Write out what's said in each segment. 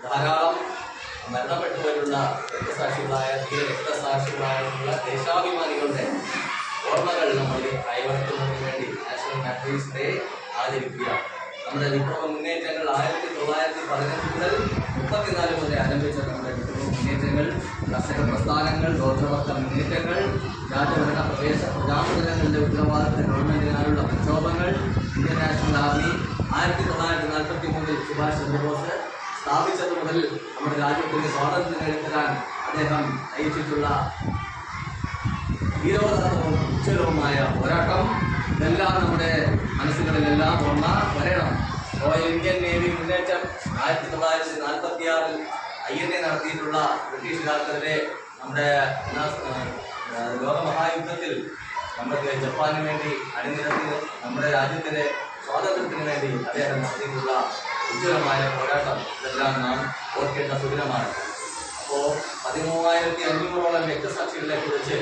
ധാരാളം മരണപ്പെട്ടു പോലുള്ള രക്തസാക്ഷികളായ രക്തസാക്ഷികളായിട്ടുള്ള ദേശാഭിമാനികളുടെ ഓർമ്മകൾ നമ്മൾ അയവർത്തുന്നതിന് വേണ്ടി നാഷണൽ മാർട്ടീഴ്സ് ഡേ ആചരിക്കുക. നമ്മുടെ വിപ്ലവ മുന്നേറ്റങ്ങൾ 1915 മുതൽ 34 വരെ ആരംഭിച്ച നമ്മുടെ വിപ്ലവ മുന്നേറ്റങ്ങൾ, കർഷക പ്രസ്ഥാനങ്ങൾ, ഗോത്രവർഗ മുന്നേറ്റങ്ങൾ, രാജഭരണ പ്രജാമണ്ഡലങ്ങളുടെ ഉത്തരവാദിത്ത ഗവൺമെന്റിനായുള്ള പ്രക്ഷോഭങ്ങൾ, Indian national army 1943 Subhash Chandrabose സ്ഥാപിച്ചത് മുതൽ നമ്മുടെ രാജ്യത്തിന് സ്വാതന്ത്ര്യം നേടിത്തരാൻ അദ്ദേഹം നയിച്ചിട്ടുള്ള വീരോദാത്തവും ഉജ്ജ്വലവുമായ പോരാട്ടം, ഇതെല്ലാം നമ്മുടെ മനസ്സുകളിലെല്ലാം ഓർമ്മ വരണം. റോയൽ ഇന്ത്യൻ നേവി മുന്നേറ്റം 1946 INA നടത്തിയിട്ടുള്ള ബ്രിട്ടീഷുകാർക്കെതിരെ നമ്മുടെ ലോകമഹായുദ്ധത്തിൽ നമുക്ക് ജപ്പാന് വേണ്ടി അണിനിരത്തി നമ്മുടെ രാജ്യത്തിൻ്റെ സ്വാതന്ത്ര്യത്തിന് വേണ്ടി അദ്ദേഹം നടത്തിയിട്ടുള്ള ഉജ്ജ്വലമായ പോരാട്ടം, ഇതെല്ലാം നാം ഓർക്കേണ്ട സുദിനമാണ്. അപ്പോൾ 13,500ഓളം രക്തസാക്ഷികളെ കുറിച്ച്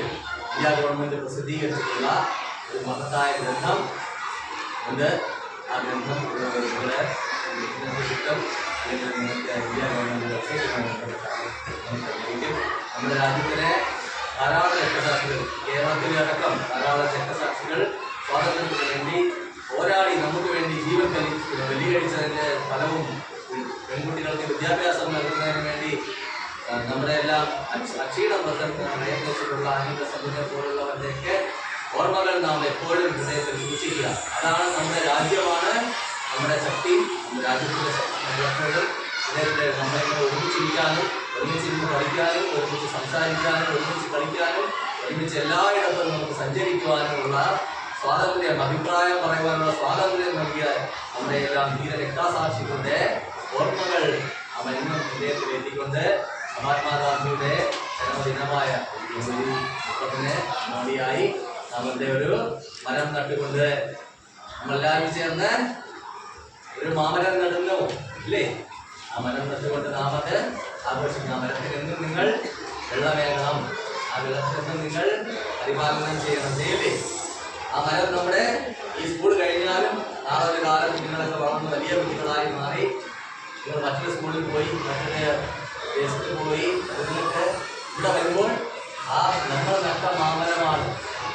ഇന്ത്യ ഗവൺമെൻറ് പ്രസിദ്ധീകരിച്ചിട്ടുള്ള ഒരു മഹത്തായ ഗ്രന്ഥം ഉണ്ട്. ആ ഗ്രന്ഥം നിങ്ങളുടെ കിട്ടും, അല്ലെങ്കിൽ നിങ്ങൾക്ക് ഇന്ത്യ ഗവൺമെൻറ് വെബ്സൈറ്റിൽ നമ്മുടെ രാജ്യത്തിലെ ധാരാളം രക്തസാക്ഷികൾ, കേരളത്തിലടക്കം ധാരാളം രക്തസാക്ഷികൾ സ്വാതന്ത്ര്യത്തിന് വേണ്ടി പോരാടി നമുക്ക് വേണ്ടി ജീവൻ ബലികഴിച്ചതിൻ്റെ ഫലവും പെൺകുട്ടികൾക്ക് വിദ്യാഭ്യാസം നൽകുന്നതിന് വേണ്ടി നമ്മുടെ എല്ലാം അക്ഷീണം പ്രയത്നിച്ചിട്ടുള്ള അനിത സംഘത്തെ പോലുള്ളവരുടെയൊക്കെ ഓർമ്മകൾ നാം എപ്പോഴും ഹൃദയത്തിൽ സൂക്ഷിക്കുക. അതാണ് നമ്മുടെ രാജ്യമാണ് നമ്മുടെ ശക്തി. നമ്മുടെ രാജ്യത്തിൻ്റെ ശക്തി എപ്പോഴും ഹൃദയത്തിൽ നമ്മളെ ഒരുമിച്ചിരിക്കാനും, ഒരുമിച്ചിരുന്ന് പഠിക്കാനും, ഒരുമിച്ച് സംസാരിക്കാനും, ഒരുമിച്ച് കളിക്കാനും, ഒരുമിച്ച് എല്ലായിടത്തും നമുക്ക് സഞ്ചരിക്കുവാനുമുള്ള സ്വാതന്ത്ര്യം, അഭിപ്രായം പറയുവാനുള്ള സ്വാതന്ത്ര്യം നൽകിയ നമ്മുടെ എല്ലാം ധീരരക്തസാക്ഷികളുടെ ഓർമ്മകൾ നാം എന്നും ഹൃദയത്തിൽ എത്തിക്കൊണ്ട് മഹാത്മാഗാന്ധിയുടെ ജന്മദിനമായ ജനുവരി 30-ന് മുന്നോടിയായി നമ്മളുടെ ഒരു മരം നട്ടുകൊണ്ട് നമ്മളെല്ലാവരും ചേർന്ന് ഒരു മാമരം നടുന്നു ഇല്ലേ? ആ മരം നട്ടുകൊണ്ട് നാം അത് ആഘോഷിക്കുന്ന മരത്തിൽ നിന്നും നിങ്ങൾ വെള്ളമേകണം, ആ വെള്ളത്തിൽ നിന്നും നിങ്ങൾ പരിപാലനം ചെയ്യണം, ചെയ്യില്ലേ? ആ മരം നമ്മുടെ ഈ സ്കൂൾ കഴിഞ്ഞാലും നാളെ ഒരു കാലത്ത് നിങ്ങളൊക്കെ വളർന്ന് വലിയ കുട്ടികളായി മാറി നിങ്ങൾ മറ്റൊരു സ്കൂളിൽ പോയി, മറ്റൊരു ദേശത്ത് പോയി, നിങ്ങൾക്ക് ഇവിടെ വരുമ്പോൾ ആ നമ്മൾ നട്ട മാമരമാണ്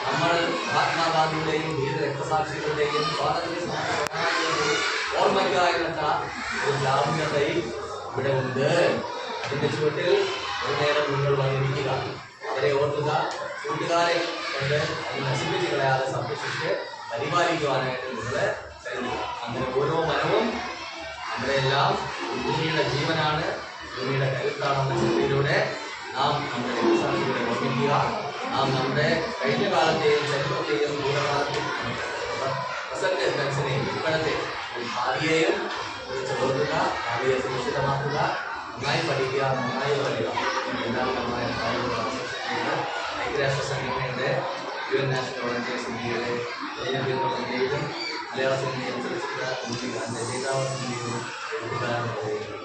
നമ്മൾ മഹാത്മാഗാന്ധിയുടെയും ധീര രക്തസാക്ഷികളുടെയും സ്വാതന്ത്ര്യ സമരങ്ങളുടെയും ഓർമ്മയ്ക്കായി നട്ട ഒരു ഗ്രാമീണ തൈ ഇവിടെ ഉണ്ട്. അതിൻ്റെ ചുവട്ടിൽ ഒരു നേരം നിങ്ങൾ വന്നിരിക്കുക, അവരെ ഓർക്കുക, കൂട്ടുകാരെ കൊണ്ട് അത് നശിപ്പിച്ച് കളയാതെ സംരക്ഷിച്ച് പരിപാലിക്കുവാനായിട്ട് നിങ്ങൾ കരുതുക. അങ്ങനെ ഓരോ മരവും നമ്മുടെ എല്ലാം ഭൂമിയുടെ ജീവനാണ്, ഭൂമിയുടെ കരുത്താണെന്ന ചിന്തയിലൂടെ നാം നമ്മുടെ രക്തസാക്ഷികളെ ഓർമ്മിക്കുക. നാം നമ്മുടെ കഴിഞ്ഞ കാലത്തെയും ചരിത്രത്തെയും ഭൂതകാലത്തെയും പ്രസന്റ് ടെൻസിനെയും ഇപ്പോഴത്തെ ഭാവിയെയും കുറിച്ച് ഓർക്കുക, ഭാവിയെ സുരക്ഷിതമാക്കുക, നന്നായി പഠിക്കുക, നന്നായി വളരുക. എല്ലാവിധമായ ഐക്യരാഷ്ട്ര സംഘടനയുടെ UN നാഷണൽ വോളണ്ടിയേഴ്സ് ഇന്ത്യയുടെ മലയാള സിനിമയെ ചലച്ചിത്ര രചയിതാവ് എഴുത്തുകാരൻ